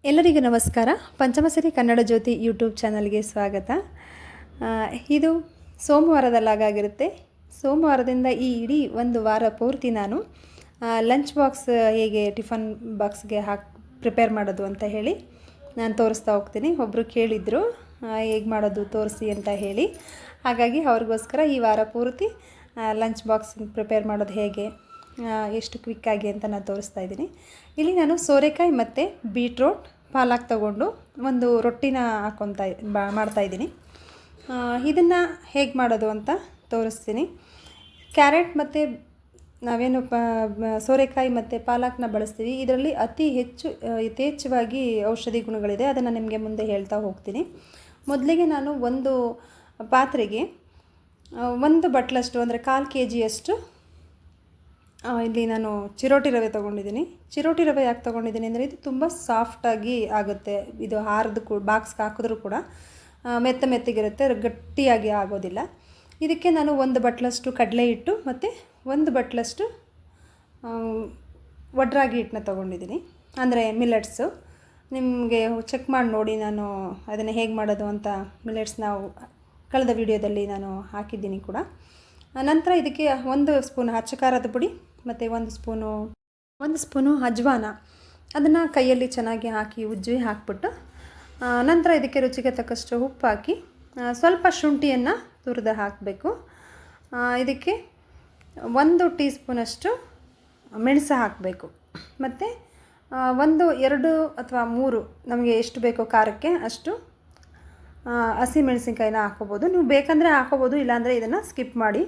ಎಲ್ಲರಿಗೂ ನಮಸ್ಕಾರ. ಪಂಚಮಸರಿ ಕನ್ನಡ ಜ್ಯೋತಿ ಯೂಟ್ಯೂಬ್ ಚಾನಲ್ಗೆ ಸ್ವಾಗತ. ಇದು ಸೋಮವಾರದಲ್ಲಾಗಿರುತ್ತೆ. ಸೋಮವಾರದಿಂದ ಈ ಇಡೀ ಒಂದು ವಾರ ಪೂರ್ತಿ ನಾನು ಲಂಚ್ ಬಾಕ್ಸ್ ಹೇಗೆ ಟಿಫನ್ ಬಾಕ್ಸ್ಗೆ ಪ್ರಿಪೇರ್ ಮಾಡೋದು ಅಂತ ಹೇಳಿ ನಾನು ತೋರಿಸ್ತಾ ಹೋಗ್ತೀನಿ. ಒಬ್ಬರು ಕೇಳಿದರು ಹೇಗೆ ಮಾಡೋದು ತೋರಿಸಿ ಅಂತ ಹೇಳಿ. ಹಾಗಾಗಿ ಅವ್ರಿಗೋಸ್ಕರ ಈ ವಾರ ಪೂರ್ತಿ ಲಂಚ್ ಬಾಕ್ಸ್ ಪ್ರಿಪೇರ್ ಮಾಡೋದು ಹೇಗೆ ಎಷ್ಟು ಕ್ವಿಕ್ಕಾಗಿ ಅಂತ ನಾನು ತೋರಿಸ್ತಾ ಇದ್ದೀನಿ. ಇಲ್ಲಿ ನಾನು ಸೋರೆಕಾಯಿ ಮತ್ತು ಬೀಟ್ರೋಟ್ ಪಾಲಕ್ ತಗೊಂಡು ಒಂದು ರೊಟ್ಟಿನ ಮಾಡ್ತಾಯಿದ್ದೀನಿ. ಇದನ್ನು ಹೇಗೆ ಮಾಡೋದು ಅಂತ ತೋರಿಸ್ತೀನಿ. ಕ್ಯಾರೆಟ್ ಮತ್ತು ನಾವೇನು ಸೋರೆಕಾಯಿ ಮತ್ತು ಪಾಲಕ್ನ ಬಳಸ್ತೀವಿ. ಇದರಲ್ಲಿ ಅತಿ ಹೆಚ್ಚು ಯಥೇಚ್ಛವಾಗಿ ಔಷಧಿ ಗುಣಗಳಿದೆ. ಅದನ್ನು ನಿಮಗೆ ಮುಂದೆ ಹೇಳ್ತಾ ಹೋಗ್ತೀನಿ. ಮೊದಲಿಗೆ ನಾನು ಒಂದು ಪಾತ್ರೆಗೆ 1 ಬಟ್ಲಷ್ಟು ಅಂದರೆ 1/4 kg ಇಲ್ಲಿ ನಾನು ಚಿರೋಟಿ ರವೆ ತೊಗೊಂಡಿದ್ದೀನಿ. ಚಿರೋಟಿ ರವೆ ಯಾಕೆ ತೊಗೊಂಡಿದ್ದೀನಿ ಅಂದರೆ ಇದು ತುಂಬ ಸಾಫ್ಟಾಗಿ ಆಗುತ್ತೆ. ಇದು ಬಾಕ್ಸ್ಗೆ ಹಾಕಿದ್ರೂ ಕೂಡ ಮೆತ್ತಗಿರುತ್ತೆ, ಗಟ್ಟಿಯಾಗಿ ಆಗೋದಿಲ್ಲ. ಇದಕ್ಕೆ ನಾನು 1 ಬಟ್ಲಷ್ಟು ಕಡಲೆ ಹಿಟ್ಟು ಮತ್ತು 1 ಬಟ್ಲಷ್ಟು ವಡ್ರಾಗಿ ಹಿಟ್ಟನ್ನ ತೊಗೊಂಡಿದ್ದೀನಿ, ಅಂದರೆ ಮಿಲೆಟ್ಸು. ನಿಮಗೆ ಚೆಕ್ ಮಾಡಿ ನೋಡಿ, ನಾನು ಅದನ್ನು ಹೇಗೆ ಮಾಡೋದು ಅಂತ ಮಿಲೆಟ್ಸ್ನ ಕಳೆದ ವಿಡಿಯೋದಲ್ಲಿ ನಾನು ಹಾಕಿದ್ದೀನಿ ಕೂಡ. ನಂತರ ಇದಕ್ಕೆ 1 ಸ್ಪೂನ್ ಅಚ್ಚ ಖಾರದ ಪುಡಿ ಮತ್ತು 1 ಸ್ಪೂನು ಅಜ್ವಾನ, ಅದನ್ನು ಕೈಯಲ್ಲಿ ಚೆನ್ನಾಗಿ ಉಜ್ಜಿ ಹಾಕಿಬಿಟ್ಟು ನಂತರ ಇದಕ್ಕೆ ರುಚಿಗೆ ತಕ್ಕಷ್ಟು ಉಪ್ಪು ಹಾಕಿ ಸ್ವಲ್ಪ ಶುಂಠಿಯನ್ನು ತುರಿದು ಹಾಕಬೇಕು. ಇದಕ್ಕೆ 1 ಟೀ ಸ್ಪೂನಷ್ಟು ಮೆಣಸು ಹಾಕಬೇಕು. ಮತ್ತು 1, 2 ಅಥವಾ 3 ನಮಗೆ ಎಷ್ಟು ಬೇಕೋ ಖಾರಕ್ಕೆ ಅಷ್ಟು ಹಸಿ ಮೆಣಸಿನ್ಕಾಯಿನ ಹಾಕೋಬೋದು. ನೀವು ಬೇಕಂದರೆ ಹಾಕೋಬೋದು, ಇಲ್ಲಾಂದರೆ ಇದನ್ನು ಸ್ಕಿಪ್ ಮಾಡಿ.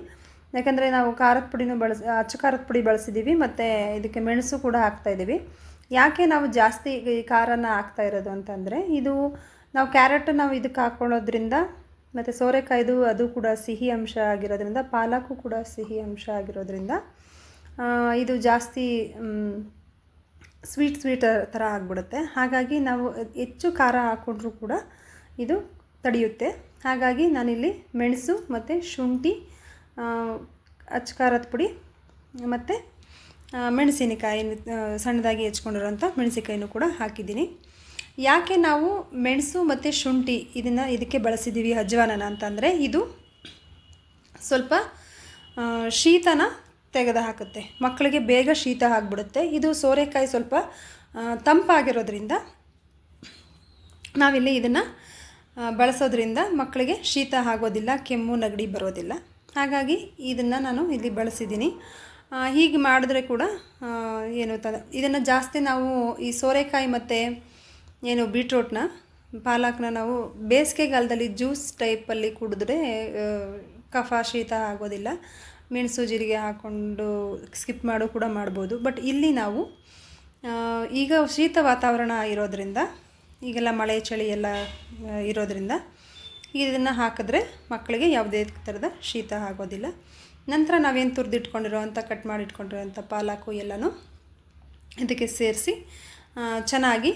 ಯಾಕಂದರೆ ನಾವು ಖಾರದ ಪುಡಿನೂ ಅಚ್ಚ ಖಾರದ ಪುಡಿ ಬಳಸಿದ್ದೀವಿ ಮತ್ತು ಇದಕ್ಕೆ ಮೆಣಸು ಕೂಡ ಹಾಕ್ತಾಯಿದ್ದೀವಿ. ಯಾಕೆ ನಾವು ಜಾಸ್ತಿ ಈ ಖಾರನ ಹಾಕ್ತಾ ಇರೋದು ಅಂತಂದರೆ, ಇದು ನಾವು ಕ್ಯಾರೆಟ್ ನಾವು ಇದಕ್ಕೆ ಹಾಕ್ಕೊಳ್ಳೋದ್ರಿಂದ ಮತ್ತು ಸೋರೆಕಾಯ್ದು ಅದು ಕೂಡ ಸಿಹಿ ಅಂಶ ಆಗಿರೋದ್ರಿಂದ, ಪಾಲಕು ಕೂಡ ಸಿಹಿ ಅಂಶ ಆಗಿರೋದ್ರಿಂದ ಇದು ಜಾಸ್ತಿ ಸ್ವೀಟ್ ಥರ ಆಗಿಬಿಡುತ್ತೆ. ಹಾಗಾಗಿ ನಾವು ಹೆಚ್ಚು ಖಾರ ಹಾಕ್ಕೊಂಡ್ರೂ ಕೂಡ ಇದು ತಡೆಯುತ್ತೆ. ಹಾಗಾಗಿ ನಾನಿಲ್ಲಿ ಮೆಣಸು ಮತ್ತು ಶುಂಠಿ, ಅಚ್ಚ ಖಾರದ ಪುಡಿ ಮತ್ತು ಮೆಣಸಿನಕಾಯಿ, ಸಣ್ಣದಾಗಿ ಹೆಚ್ಕೊಂಡಿರೋಂಥ ಮೆಣಸಿನಕಾಯಿನೂ ಕೂಡ ಹಾಕಿದ್ದೀನಿ. ಯಾಕೆ ನಾವು ಮೆಣಸು ಮತ್ತು ಶುಂಠಿ ಇದಕ್ಕೆ ಬಳಸಿದ್ದೀವಿ ಅಜ್ವಾನನ ಅಂತಂದರೆ, ಇದು ಸ್ವಲ್ಪ ಶೀತನ ತೆಗೆದು ಹಾಕುತ್ತೆ. ಮಕ್ಕಳಿಗೆ ಬೇಗ ಶೀತ ಆಗಿಬಿಡುತ್ತೆ. ಇದು ಸೋರೆಕಾಯಿ ಸ್ವಲ್ಪ ತಂಪಾಗಿರೋದ್ರಿಂದ ನಾವಿಲ್ಲಿ ಇದನ್ನು ಬಳಸೋದ್ರಿಂದ ಮಕ್ಕಳಿಗೆ ಶೀತ ಆಗೋದಿಲ್ಲ, ಕೆಮ್ಮು ನೆಗಡಿ ಬರೋದಿಲ್ಲ. ಹಾಗಾಗಿ ಇದನ್ನು ನಾನು ಇಲ್ಲಿ ಬಳಸಿದ್ದೀನಿ. ಹೀಗೆ ಮಾಡಿದ್ರೆ ಕೂಡ ಇದನ್ನು ಜಾಸ್ತಿ ನಾವು ಈ ಸೋರೆಕಾಯಿ ಮತ್ತು ಬೀಟ್ರೋಟ್ನ ಪಾಲಕ್ನ ನಾವು ಬೇಸಿಗೆಗಾಲದಲ್ಲಿ ಜ್ಯೂಸ್ ಟೈಪಲ್ಲಿ ಕುಡಿದ್ರೆ ಕಫ ಶೀತ ಆಗೋದಿಲ್ಲ. ಮೆಣಸು ಜೀರಿಗೆ ಹಾಕ್ಕೊಂಡು ಸ್ಕಿಪ್ ಮಾಡೋ ಕೂಡ ಮಾಡ್ಬೋದು. ಬಟ್ ಇಲ್ಲಿ ನಾವು ಈಗ ಶೀತ ವಾತಾವರಣ ಇರೋದ್ರಿಂದ, ಈಗೆಲ್ಲ ಮಳೆ ಚಳಿ ಎಲ್ಲ ಇರೋದ್ರಿಂದ ಇದನ್ನು ಹಾಕಿದ್ರೆ ಮಕ್ಕಳಿಗೆ ಯಾವುದೇ ಥರದ ಶೀತ ಆಗೋದಿಲ್ಲ. ನಂತರ ನಾವೇನು ತುರಿದಿಟ್ಕೊಂಡಿರೋವಂಥ ಕಟ್ ಮಾಡಿಟ್ಕೊಂಡಿರೋವಂಥ ಪಾಲಕು ಎಲ್ಲನೂ ಇದಕ್ಕೆ ಸೇರಿಸಿ ಚೆನ್ನಾಗಿ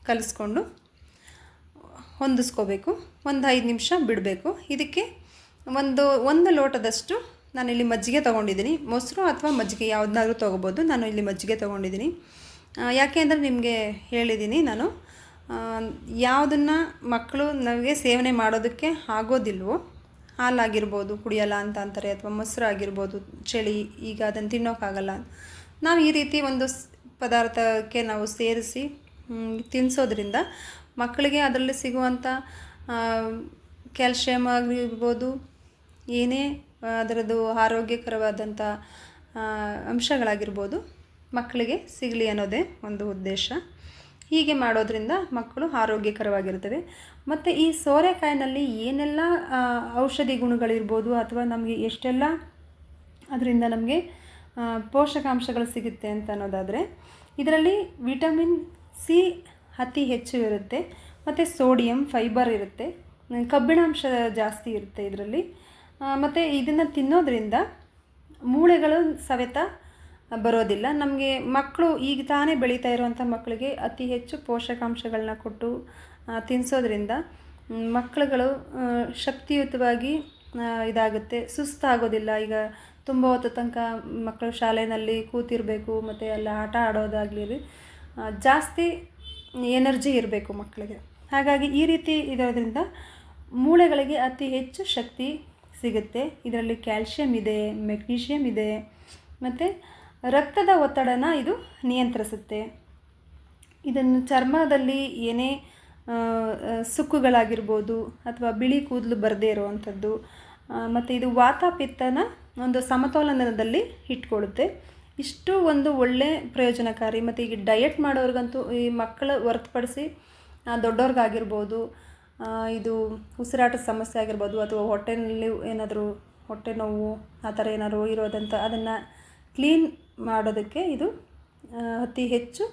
ಕಲಿಸ್ಕೊಂಡು ಹೊಂದಿಸ್ಕೋಬೇಕು. 5 ನಿಮಿಷ ಬಿಡಬೇಕು. ಇದಕ್ಕೆ ಒಂದು ಲೋಟದಷ್ಟು ನಾನಿಲ್ಲಿ ಮಜ್ಜಿಗೆ ತೊಗೊಂಡಿದ್ದೀನಿ. ಮೊಸರು ಅಥವಾ ಮಜ್ಜಿಗೆ ಯಾವುದನ್ನಾದ್ರೂ ತೊಗೋಬೋದು. ನಾನು ಇಲ್ಲಿ ಮಜ್ಜಿಗೆ ತೊಗೊಂಡಿದ್ದೀನಿ. ಯಾಕೆ ಅಂದರೆ ನಿಮಗೆ ಹೇಳಿದ್ದೀನಿ ನಾನು, ಯಾವುದನ್ನು ಮಕ್ಕಳು ನಮಗೆ ಸೇವನೆ ಮಾಡೋದಕ್ಕೆ ಆಗೋದಿಲ್ವೋ, ಹಾಲಾಗಿರ್ಬೋದು ಕುಡಿಯೋಲ್ಲ ಅಂತ ಅಂತಾರೆ, ಅಥವಾ ಮೊಸರು ಆಗಿರ್ಬೋದು, ಚಳಿ ಈಗ ಅದನ್ನು ತಿನ್ನೋಕ್ಕಾಗಲ್ಲ, ನಾವು ಈ ರೀತಿ ಒಂದು ಪದಾರ್ಥಕ್ಕೆ ನಾವು ಸೇರಿಸಿ ತಿನ್ನಿಸೋದ್ರಿಂದ ಮಕ್ಕಳಿಗೆ ಅದರಲ್ಲಿ ಸಿಗುವಂಥ ಕ್ಯಾಲ್ಶಿಯಮ್ ಆಗಿರ್ಬೋದು, ಏನೇ ಅದರದ್ದು ಆರೋಗ್ಯಕರವಾದಂಥ ಅಂಶಗಳಾಗಿರ್ಬೋದು ಮಕ್ಕಳಿಗೆ ಸಿಗಲಿ ಅನ್ನೋದೇ ಒಂದು ಉದ್ದೇಶ. ಹೀಗೆ ಮಾಡೋದ್ರಿಂದ ಮಕ್ಕಳು ಆರೋಗ್ಯಕರವಾಗಿರ್ತವೆ. ಮತ್ತು ಈ ಸೋರೆಕಾಯಿನಲ್ಲಿ ಏನೆಲ್ಲ ಔಷಧಿ ಗುಣಗಳಿರ್ಬೋದು, ಅಥವಾ ನಮಗೆ ಎಷ್ಟೆಲ್ಲ ಅದರಿಂದ ನಮಗೆ ಪೋಷಕಾಂಶಗಳು ಸಿಗುತ್ತೆ ಅಂತ ಅನ್ನೋದಾದರೆ, ಇದರಲ್ಲಿ ವಿಟಮಿನ್ ಸಿ ಅತಿ ಹೆಚ್ಚು ಇರುತ್ತೆ, ಮತ್ತು ಸೋಡಿಯಂ, ಫೈಬರ್ ಇರುತ್ತೆ, ಕಬ್ಬಿಣಾಂಶ ಜಾಸ್ತಿ ಇರುತ್ತೆ ಇದರಲ್ಲಿ. ಮತ್ತು ಇದನ್ನು ತಿನ್ನೋದ್ರಿಂದ ಮೂಳೆಗಳು ಸವೆತ ಬರೋದಿಲ್ಲ. ನಮಗೆ ಮಕ್ಕಳು ಈಗ ತಾನೇ ಬೆಳೀತಾ ಇರುವಂಥ ಮಕ್ಕಳಿಗೆ ಅತಿ ಹೆಚ್ಚು ಪೋಷಕಾಂಶಗಳನ್ನ ಕೊಟ್ಟು ತಿನ್ನಿಸೋದ್ರಿಂದ ಮಕ್ಕಳುಗಳು ಶಕ್ತಿಯುತವಾಗಿ ಇದಾಗುತ್ತೆ, ಸುಸ್ತಾಗೋದಿಲ್ಲ. ಈಗ ತುಂಬ ಹೊತ್ತು ತನಕ ಮಕ್ಕಳು ಶಾಲೆಯಲ್ಲಿ ಕೂತಿರಬೇಕು, ಮತ್ತು ಎಲ್ಲ ಆಟ ಆಡೋದಾಗಲಿ ಜಾಸ್ತಿ ಎನರ್ಜಿ ಇರಬೇಕು ಮಕ್ಕಳಿಗೆ. ಹಾಗಾಗಿ ಈ ರೀತಿ ಇರೋದ್ರಿಂದ ಮೂಳೆಗಳಿಗೆ ಅತಿ ಹೆಚ್ಚು ಶಕ್ತಿ ಸಿಗುತ್ತೆ. ಇದರಲ್ಲಿ ಕ್ಯಾಲ್ಶಿಯಂ ಇದೆ, ಮೆಗ್ನೀಷಿಯಮ್ ಇದೆ, ಮತ್ತು ರಕ್ತದ ಒತ್ತಡನ ಇದು ನಿಯಂತ್ರಿಸುತ್ತೆ. ಇದನ್ನು ಚರ್ಮದಲ್ಲಿ ಏನೇ ಸುಕ್ಕುಗಳಾಗಿರ್ಬೋದು ಅಥವಾ ಬಿಳಿ ಕೂದಲು ಬರದೇ ಇರುವಂಥದ್ದು, ಮತ್ತು ಇದು ವಾತ ಪಿತ್ತನ ಒಂದು ಸಮತೋಲನದಲ್ಲಿ ಇಟ್ಕೊಳ್ಳುತ್ತೆ. ಇಷ್ಟು ಒಂದು ಒಳ್ಳೆ ಪ್ರಯೋಜನಕಾರಿ. ಮತ್ತು ಈಗ ಡಯಟ್ ಮಾಡೋರಿಗಂತೂ, ಈ ಮಕ್ಕಳ ಹೊರತುಪಡಿಸಿ ದೊಡ್ಡವ್ರಿಗಾಗಿರ್ಬೋದು, ಇದು ಉಸಿರಾಟದ ಸಮಸ್ಯೆ ಆಗಿರ್ಬೋದು ಅಥವಾ ಹೊಟ್ಟೆನಲ್ಲಿ ಏನಾದರೂ ಹೊಟ್ಟೆ ನೋವು ಆ ಥರ ಏನಾದರೂ ಇರೋದಂತ ಅದನ್ನು ಕ್ಲೀನ್ ಮಾಡೋದಕ್ಕೆ ಇದು ಅತಿ ಹೆಚ್ಚು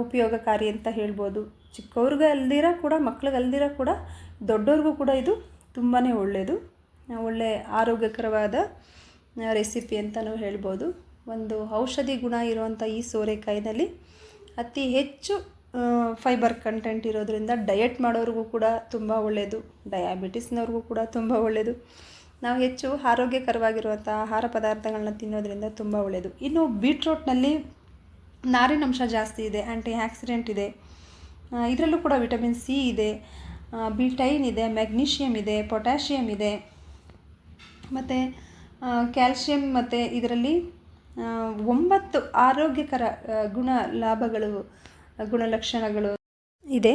ಉಪಯೋಗಕಾರಿ ಅಂತ ಹೇಳ್ಬೋದು. ಚಿಕ್ಕವ್ರಿಗೆ ಅಲ್ದಿರ ಕೂಡ, ಮಕ್ಳಿಗೆ ಅಲ್ದಿರ ಕೂಡ, ದೊಡ್ಡವ್ರಿಗೂ ಕೂಡ ಇದು ತುಂಬಾ ಒಳ್ಳೆಯದು. ಒಳ್ಳೆ ಆರೋಗ್ಯಕರವಾದ ರೆಸಿಪಿ ಅಂತಲೂ ಹೇಳ್ಬೋದು. ಒಂದು ಔಷಧಿ ಗುಣ ಇರುವಂಥ ಈ ಸೋರೆಕಾಯಿನಲ್ಲಿ ಅತಿ ಹೆಚ್ಚು ಫೈಬರ್ ಕಂಟೆಂಟ್ ಇರೋದರಿಂದ ಡಯಟ್ ಮಾಡೋರಿಗೂ ಕೂಡ ತುಂಬ ಒಳ್ಳೆಯದು. ಡಯಾಬಿಟಿಸ್ನವ್ರಿಗೂ ಕೂಡ ತುಂಬ ಒಳ್ಳೆಯದು. ನಾವು ಹೆಚ್ಚು ಆರೋಗ್ಯಕರವಾಗಿರುವಂಥ ಆಹಾರ ಪದಾರ್ಥಗಳನ್ನ ತಿನ್ನೋದ್ರಿಂದ ತುಂಬ ಒಳ್ಳೆಯದು. ಇನ್ನು ಬೀಟ್ರೂಟ್ನಲ್ಲಿ ನಾರಿನಂಶ ಜಾಸ್ತಿ ಇದೆ, ಆ್ಯಂಟಿ ಆಕ್ಸಿಡೆಂಟ್ ಇದೆ. ಇದರಲ್ಲೂ ಕೂಡ ವಿಟಮಿನ್ ಸಿ ಇದೆ, ಬಿಟೈನ್ ಇದೆ, ಮೆಗ್ನೀಷಿಯಮ್ ಇದೆ, ಪೊಟ್ಯಾಷಿಯಮ್ ಇದೆ, ಮತ್ತು ಕ್ಯಾಲ್ಶಿಯಂ, ಮತ್ತು ಇದರಲ್ಲಿ 9 ಆರೋಗ್ಯಕರ ಗುಣಲಕ್ಷಣಗಳು ಇದೆ.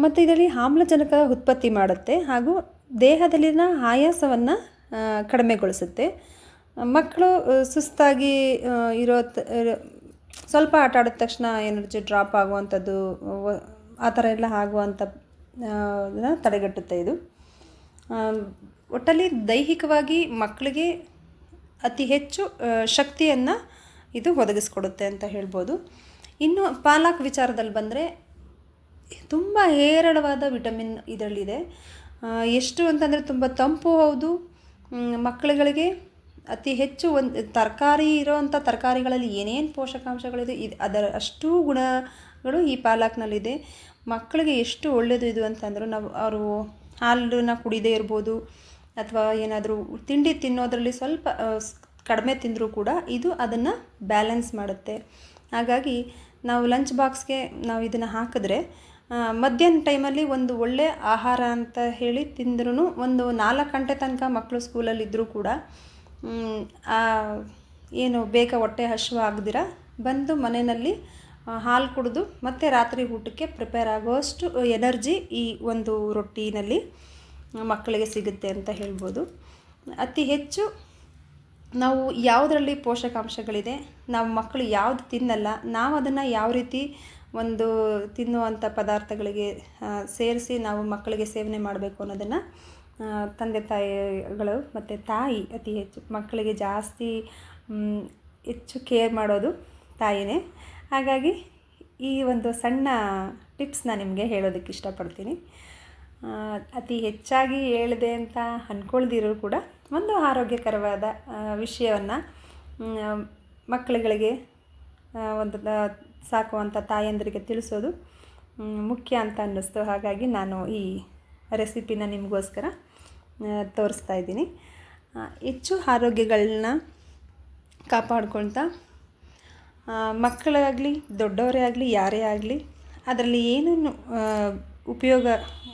ಮತ್ತು ಇದರಲ್ಲಿ ಆಮ್ಲಜನಕ ಉತ್ಪತ್ತಿ ಮಾಡುತ್ತೆ ಹಾಗೂ ದೇಹದಲ್ಲಿನ ಆಯಾಸವನ್ನು ಕಡಿಮೆಗೊಳಿಸುತ್ತೆ. ಮಕ್ಕಳು ಸುಸ್ತಾಗಿ ಸ್ವಲ್ಪ ಆಟ ಆಡಿದ ತಕ್ಷಣ ಎನರ್ಜಿ ಡ್ರಾಪ್ ಆಗುವಂಥದ್ದು, ಆ ಥರ ಎಲ್ಲ ಆಗುವಂಥ ತಡೆಗಟ್ಟುತ್ತೆ ಇದು. ಒಟ್ಟಲ್ಲಿ ದೈಹಿಕವಾಗಿ ಮಕ್ಕಳಿಗೆ ಅತಿ ಹೆಚ್ಚು ಶಕ್ತಿಯನ್ನು ಇದು ಒದಗಿಸ್ಕೊಡುತ್ತೆ ಅಂತ ಹೇಳ್ಬೋದು. ಇನ್ನು ಪಾಲಕ್ ವಿಚಾರದಲ್ಲಿ ಬಂದರೆ ತುಂಬ ಹೇರಳವಾದ ವಿಟಮಿನ್ ಇದರಲ್ಲಿದೆ. ಎಷ್ಟು ಅಂತಂದರೆ ತುಂಬ ತಂಪು ಹೌದು. ಮಕ್ಕಳುಗಳಿಗೆ ಅತಿ ಹೆಚ್ಚು ತರಕಾರಿ ಇರೋವಂಥ ತರಕಾರಿಗಳಲ್ಲಿ ಏನೇನು ಪೋಷಕಾಂಶಗಳಿದೆ ಅದರ ಅಷ್ಟೂ ಗುಣಗಳು ಈ ಪಾಲಕ್ನಲ್ಲಿದೆ. ಮಕ್ಕಳಿಗೆ ಎಷ್ಟು ಒಳ್ಳೆಯದು ಇದು ಅಂತಂದರೂ, ಅವರು ಹಾಲನ್ನ ಕುಡಿದೇ ಇರ್ಬೋದು ಅಥವಾ ಏನಾದರೂ ತಿಂಡಿ ತಿನ್ನೋದ್ರಲ್ಲಿ ಸ್ವಲ್ಪ ಕಡಿಮೆ ತಿಂದರೂ ಕೂಡ ಇದು ಅದನ್ನು ಬ್ಯಾಲೆನ್ಸ್ ಮಾಡುತ್ತೆ. ಹಾಗಾಗಿ ನಾವು ಲಂಚ್ ಬಾಕ್ಸ್ಗೆ ನಾವು ಇದನ್ನು ಹಾಕಿದ್ರೆ ಮಧ್ಯಾಹ್ನ ಟೈಮಲ್ಲಿ ಒಂದು ಒಳ್ಳೆ ಆಹಾರ ಅಂತ ಹೇಳಿ ತಿಂದ್ರೂ ಒಂದು 4 ಗಂಟೆ ತನಕ ಮಕ್ಕಳು ಸ್ಕೂಲಲ್ಲಿದ್ದರೂ ಕೂಡ ಏನು ಬೇಗ ಹೊಟ್ಟೆ ಹಸಿವು ಆಗದಿರ ಬಂದು ಮನೆಯಲ್ಲಿ ಹಾಲು ಕುಡಿದು ಮತ್ತು ರಾತ್ರಿ ಊಟಕ್ಕೆ ಪ್ರಿಪೇರ್ ಆಗೋಷ್ಟು ಎನರ್ಜಿ ಈ ಒಂದು ರೊಟ್ಟಿನಲ್ಲಿ ಮಕ್ಕಳಿಗೆ ಸಿಗುತ್ತೆ ಅಂತ ಹೇಳ್ಬೋದು. ಅತಿ ಹೆಚ್ಚು ನಾವು ಯಾವುದರಲ್ಲಿ ಪೋಷಕಾಂಶಗಳಿದೆ, ನಾವು ಮಕ್ಕಳು ಯಾವುದು ತಿನ್ನಲ್ಲ, ನಾವು ಅದನ್ನು ಯಾವ ರೀತಿ ಒಂದು ತಿನ್ನುವಂಥ ಪದಾರ್ಥಗಳಿಗೆ ಸೇರಿಸಿ ನಾವು ಮಕ್ಕಳಿಗೆ ಸೇವನೆ ಮಾಡಬೇಕು ಅನ್ನೋದನ್ನು ತಂದೆ ತಾಯಿಗಳು ಮತ್ತು ತಾಯಿ ಅತಿ ಹೆಚ್ಚು ಮಕ್ಕಳಿಗೆ ಜಾಸ್ತಿ ಹೆಚ್ಚು ಕೇರ್ ಮಾಡೋದು ತಾಯಿನೇ. ಹಾಗಾಗಿ ಈ ಒಂದು ಸಣ್ಣ ಟಿಪ್ಸ್ನ ನಿಮಗೆ ಹೇಳೋದಕ್ಕೆ ಇಷ್ಟಪಡ್ತೀನಿ. ಅತಿ ಹೆಚ್ಚಾಗಿ ಹೇಳಿದೆ ಅಂತ ಅಂದ್ಕೊಳ್ದಿರೋ ಕೂಡ ಒಂದು ಆರೋಗ್ಯಕರವಾದ ವಿಷಯವನ್ನು ಮಕ್ಕಳುಗಳಿಗೆ ಒಂದು ಸಾಕುವಂಥ ತಾಯಂದರಿಗೆ ತಿಳಿಸೋದು ಮುಖ್ಯ ಅಂತ ಅನ್ನಿಸ್ತು. ಹಾಗಾಗಿ ನಾನು ಈ ರೆಸಿಪಿನ ನಿಮಗೋಸ್ಕರ ತೋರಿಸ್ತಾ ಇದ್ದೀನಿ. ಹೆಚ್ಚು ಆರೋಗ್ಯಗಳನ್ನ ಕಾಪಾಡ್ಕೊಳ್ತಾ ಮಕ್ಕಳಾಗಲಿ ದೊಡ್ಡವರೇ ಆಗಲಿ ಯಾರೇ ಆಗಲಿ ಅದರಲ್ಲಿ ಏನೇನು ಉಪಯೋಗ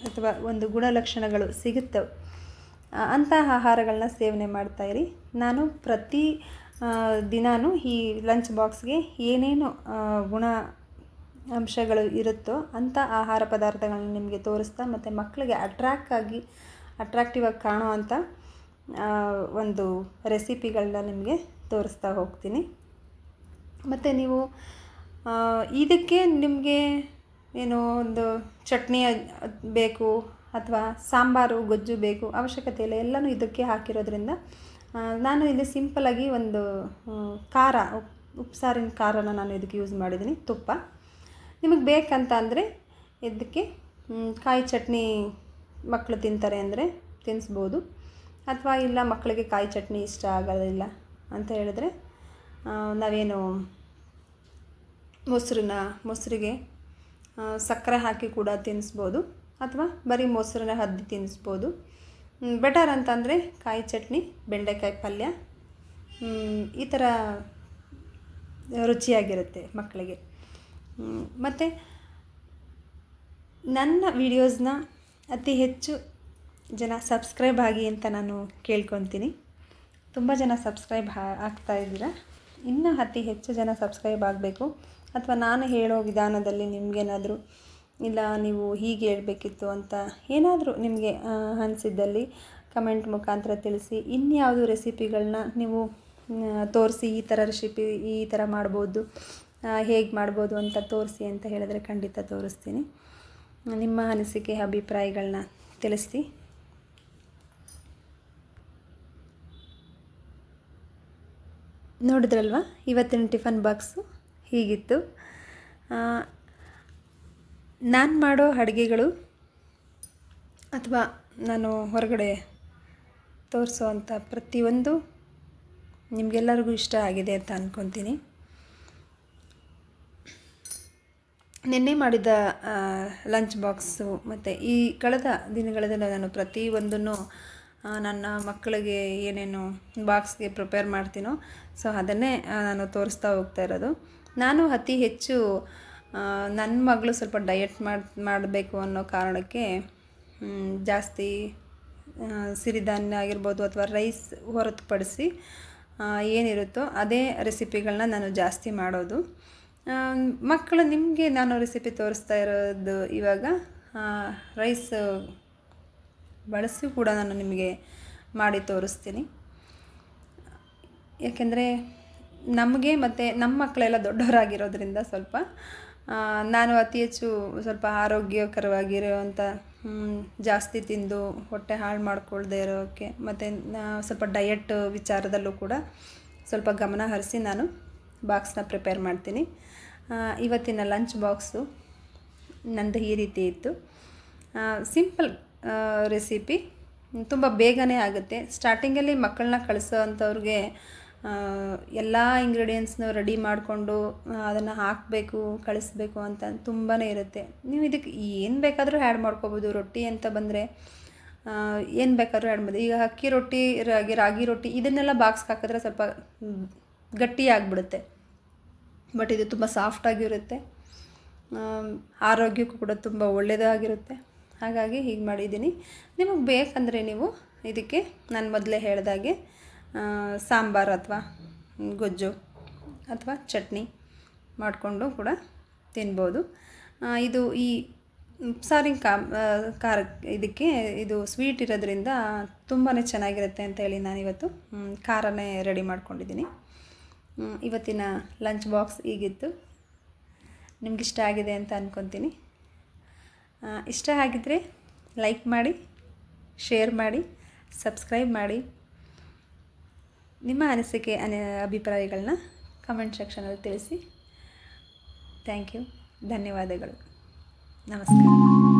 ಅಥವಾ ಒಂದು ಗುಣಲಕ್ಷಣಗಳು ಸಿಗುತ್ತವೆ ಅಂತಹ ಆಹಾರಗಳನ್ನ ಸೇವನೆ ಮಾಡ್ತಾಯಿರಿ. ನಾನು ಪ್ರತಿ ದಿನಾನು ಈ ಲಂಚ್ ಬಾಕ್ಸ್ಗೆ ಏನೇನು ಅಂಶಗಳು ಇರುತ್ತೋ ಅಂಥ ಆಹಾರ ಪದಾರ್ಥಗಳನ್ನ ನಿಮಗೆ ತೋರಿಸ್ತಾ ಮತ್ತು ಮಕ್ಕಳಿಗೆ ಅಟ್ರಾಕ್ಟಿವ್ ಆಗಿ ಕಾಣೋ ಅಂಥ ಒಂದು ರೆಸಿಪಿಗಳನ್ನ ನಿಮಗೆ ತೋರಿಸ್ತಾ ಹೋಗ್ತೀನಿ. ಮತ್ತು ನೀವು ಇದಕ್ಕೆ ನಿಮಗೆ ಏನೋ ಒಂದು ಚಟ್ನಿ ಬೇಕು ಅಥವಾ ಸಾಂಬಾರು ಗೊಜ್ಜು ಬೇಕು ಅವಶ್ಯಕತೆ ಇಲ್ಲ, ಎಲ್ಲನೂ ಇದಕ್ಕೆ ಹಾಕಿರೋದ್ರಿಂದ ನಾನು ಇಲ್ಲಿ ಸಿಂಪಲಾಗಿ ಒಂದು ಖಾರ ಉಪ್ಸಾರಿನ ಖಾರನ ನಾನು ಇದಕ್ಕೆ ಯೂಸ್ ಮಾಡಿದ್ದೀನಿ. ತುಪ್ಪ ನಿಮಗೆ ಬೇಕಂತ ಅಂದರೆ ಇದಕ್ಕೆ ಕಾಯಿ ಚಟ್ನಿ ಮಕ್ಕಳು ತಿಂತಾರೆ ಅಂದರೆ ತಿನ್ನಿಸ್ಬೋದು, ಅಥವಾ ಇಲ್ಲ ಮಕ್ಕಳಿಗೆ ಕಾಯಿ ಚಟ್ನಿ ಇಷ್ಟ ಆಗೋದಿಲ್ಲ ಅಂತ ಹೇಳಿದ್ರೆ ನಾವೇನು ಮೊಸರಿಗೆ ಸಕ್ಕರೆ ಹಾಕಿ ಕೂಡ ತಿನ್ನಿಸ್ಬೋದು, ಅಥವಾ ಬರೀ ಮೊಸರನ್ನ ಅದ್ದಿ ತಿನ್ನಿಸ್ಬೋದು. ಬೆಟರ್ ಅಂತಂದರೆ ಕಾಯಿ ಚಟ್ನಿ, ಬೆಂಡೆಕಾಯಿ ಪಲ್ಯ ಈ ಥರ ರುಚಿಯಾಗಿರುತ್ತೆ ಮಕ್ಕಳಿಗೆ. ಮತ್ತು ನನ್ನ ವಿಡಿಯೋಸ್ನ ಅತಿ ಹೆಚ್ಚು ಜನ ಸಬ್ಸ್ಕ್ರೈಬ್ ಆಗಿ ಅಂತ ನಾನು ಕೇಳ್ಕೊತೀನಿ. ತುಂಬ ಜನ ಸಬ್ಸ್ಕ್ರೈಬ್ ಆಗ್ತಾಯಿದ್ದೀರಾ. ಇನ್ನೂ ಅತಿ ಹೆಚ್ಚು ಜನ ಸಬ್ಸ್ಕ್ರೈಬ್ ಆಗಬೇಕು. ಅಥವಾ ನಾನು ಹೇಳೋ ವಿಧಾನದಲ್ಲಿ ನಿಮಗೇನಾದರೂ ಇಲ್ಲ ನೀವು ಹೀಗೆ ಹೇಳಬೇಕಿತ್ತು ಅಂತ ಏನಾದರೂ ನಿಮಗೆ ಅನಿಸಿದ್ದಲ್ಲಿ ಕಮೆಂಟ್ ಮುಖಾಂತರ ತಿಳಿಸಿ. ಇನ್ಯಾವುದು ರೆಸಿಪಿಗಳನ್ನ ನೀವು ತೋರಿಸಿ, ಈ ಥರ ರೆಸಿಪಿ ಈ ಥರ ಮಾಡ್ಬೋದು, ಹೇಗೆ ಮಾಡ್ಬೋದು ಅಂತ ತೋರಿಸಿ ಅಂತ ಹೇಳಿದ್ರೆ ಖಂಡಿತ ತೋರಿಸ್ತೀನಿ. ನಿಮ್ಮ ಅನಿಸಿಕೆ ಅಭಿಪ್ರಾಯಗಳನ್ನ ತಿಳಿಸಿ. ನೋಡಿದ್ರಲ್ವ, ಇವತ್ತಿನ ಟಿಫನ್ ಬಾಕ್ಸು ಹೀಗಿತ್ತು. ನಾನು ಮಾಡೋ ಅಡುಗೆಗಳು ಅಥವಾ ನಾನು ಹೊರಗಡೆ ತೋರಿಸೋ ಅಂಥ ಪ್ರತಿಯೊಂದು ನಿಮಗೆಲ್ಲರಿಗೂ ಇಷ್ಟ ಆಗಿದೆ ಅಂತ ಅಂದ್ಕೊತೀನಿ. ನಿನ್ನೆ ಮಾಡಿದ ಲಂಚ್ ಬಾಕ್ಸು ಮತ್ತು ಈ ಕಳೆದ ದಿನಗಳಲ್ಲಿ ನಾನು ಪ್ರತಿಯೊಂದನ್ನು ನನ್ನ ಮಕ್ಕಳಿಗೆ ಏನೇನು ಬಾಕ್ಸ್ಗೆ ಪ್ರಿಪೇರ್ ಮಾಡ್ತೀನೋ ಸೊ ಅದನ್ನೇ ನಾನು ತೋರಿಸ್ತಾ ಹೋಗ್ತಾ ಇರೋದು. ನಾನು ಅತಿ ಹೆಚ್ಚು ನನ್ನ ಮಗಳು ಸ್ವಲ್ಪ ಡಯಟ್ ಮಾಡಬೇಕು ಅನ್ನೋ ಕಾರಣಕ್ಕೆ ಜಾಸ್ತಿ ಸಿರಿಧಾನ್ಯ ಆಗಿರ್ಬೋದು ಅಥವಾ ರೈಸ್ ಹೊರತುಪಡಿಸಿ ಏನಿರುತ್ತೋ ಅದೇ ರೆಸಿಪಿಗಳನ್ನ ನಾನು ಜಾಸ್ತಿ ಮಾಡೋದು. ಮಕ್ಕಳು ನಿಮಗೆ ನಾನು ರೆಸಿಪಿ ತೋರಿಸ್ತಾ ಇರೋದು ಇವಾಗ ರೈಸ್ ಬಳಸಿ ಕೂಡ ನಾನು ನಿಮಗೆ ಮಾಡಿ ತೋರಿಸ್ತೀನಿ. ಯಾಕೆಂದರೆ ನಮಗೆ ಮತ್ತು ನಮ್ಮ ಮಕ್ಕಳೆಲ್ಲ ದೊಡ್ಡವರಾಗಿರೋದ್ರಿಂದ ಸ್ವಲ್ಪ ನಾನು ಅತಿ ಹೆಚ್ಚು ಸ್ವಲ್ಪ ಆರೋಗ್ಯಕರವಾಗಿರೋವಂಥ ಜಾಸ್ತಿ ತಿಂದು ಹೊಟ್ಟೆ ಹಾಳು ಮಾಡ್ಕೊಳ್ದೇ ಇರೋಕ್ಕೆ ಮತ್ತು ಸ್ವಲ್ಪ ಡಯಟ್ ವಿಚಾರದಲ್ಲೂ ಕೂಡ ಸ್ವಲ್ಪ ಗಮನ ಹರಿಸಿ ನಾನು ಬಾಕ್ಸ್ನ ಪ್ರಿಪೇರ್ ಮಾಡ್ತೀನಿ. ಇವತ್ತಿನ ಲಂಚ್ ಬಾಕ್ಸು ನಂದು ಈ ರೀತಿ ಇತ್ತು. ಸಿಂಪಲ್ ರೆಸಿಪಿ, ತುಂಬ ಬೇಗನೆ ಆಗುತ್ತೆ. ಸ್ಟಾರ್ಟಿಂಗಲ್ಲಿ ಮಕ್ಕಳನ್ನ ಕಳಿಸೋ ಅಂಥವ್ರಿಗೆ ಎಲ್ಲ ಇಂಗ್ರೀಡಿಯೆಂಟ್ಸ್ನ ರೆಡಿ ಮಾಡಿಕೊಂಡು ಅದನ್ನು ಹಾಕಬೇಕು, ಕಳಿಸ್ಬೇಕು ಅಂತ ತುಂಬಾ ಇರುತ್ತೆ. ನೀವು ಇದಕ್ಕೆ ಏನು ಬೇಕಾದರೂ ಆ್ಯಡ್ ಮಾಡ್ಕೋಬೋದು. ರೊಟ್ಟಿ ಅಂತ ಬಂದರೆ ಏನು ಬೇಕಾದ್ರೂ ಆ್ಯಡ್ ಮಾಡ್ಬೋದು. ಈಗ ಅಕ್ಕಿ ರೊಟ್ಟಿ, ರಾಗಿ ರೊಟ್ಟಿ ಇದನ್ನೆಲ್ಲ ಬಾಕ್ಸ್ಗೆ ಹಾಕಿದ್ರೆ ಸ್ವಲ್ಪ ಗಟ್ಟಿಯಾಗಿಬಿಡುತ್ತೆ. ಬಟ್ ಇದು ತುಂಬ ಸಾಫ್ಟಾಗಿರುತ್ತೆ, ಆರೋಗ್ಯಕ್ಕೂ ಕೂಡ ತುಂಬ ಒಳ್ಳೆಯದಾಗಿರುತ್ತೆ. ಹಾಗಾಗಿ ಹೀಗೆ ಮಾಡಿದ್ದೀನಿ. ನಿಮಗೆ ಬೇಕಂದರೆ ನೀವು ಇದಕ್ಕೆ ನಾನು ಮೊದಲೇ ಹೇಳಿದಾಗೆ ಸಾಂಬಾರು ಅಥವಾ ಗೊಜ್ಜು ಅಥವಾ ಚಟ್ನಿ ಮಾಡಿಕೊಂಡು ಕೂಡ ತಿನ್ಬೋದು. ಇದು ಈ ಸಾರಿನ ಖಾರ ಇದಕ್ಕೆ ಇದು ಸ್ವೀಟ್ ಇರೋದ್ರಿಂದ ತುಂಬಾ ಚೆನ್ನಾಗಿರುತ್ತೆ ಅಂತ ಹೇಳಿ ನಾನಿವತ್ತು ಖಾರನೇ ರೆಡಿ ಮಾಡ್ಕೊಂಡಿದ್ದೀನಿ. ಇವತ್ತಿನ ಲಂಚ್ ಬಾಕ್ಸ್ ಹೀಗಿತ್ತು. ನಿಮಗಿಷ್ಟ ಆಗಿದೆ ಅಂತ ಅಂದ್ಕೊತೀನಿ. ಇಷ್ಟ ಆಗಿದ್ದರೆ ಲೈಕ್ ಮಾಡಿ, ಶೇರ್ ಮಾಡಿ, ಸಬ್ಸ್ಕ್ರೈಬ್ ಮಾಡಿ. ನಿಮ್ಮ ಅನಿಸಿಕೆ ಅಭಿಪ್ರಾಯಗಳನ್ನ ಕಮೆಂಟ್ ಸೆಕ್ಷನಲ್ಲಿ ತಿಳಿಸಿ. Thank you. ಧನ್ಯವಾದಗಳು. ನಮಸ್ಕಾರ.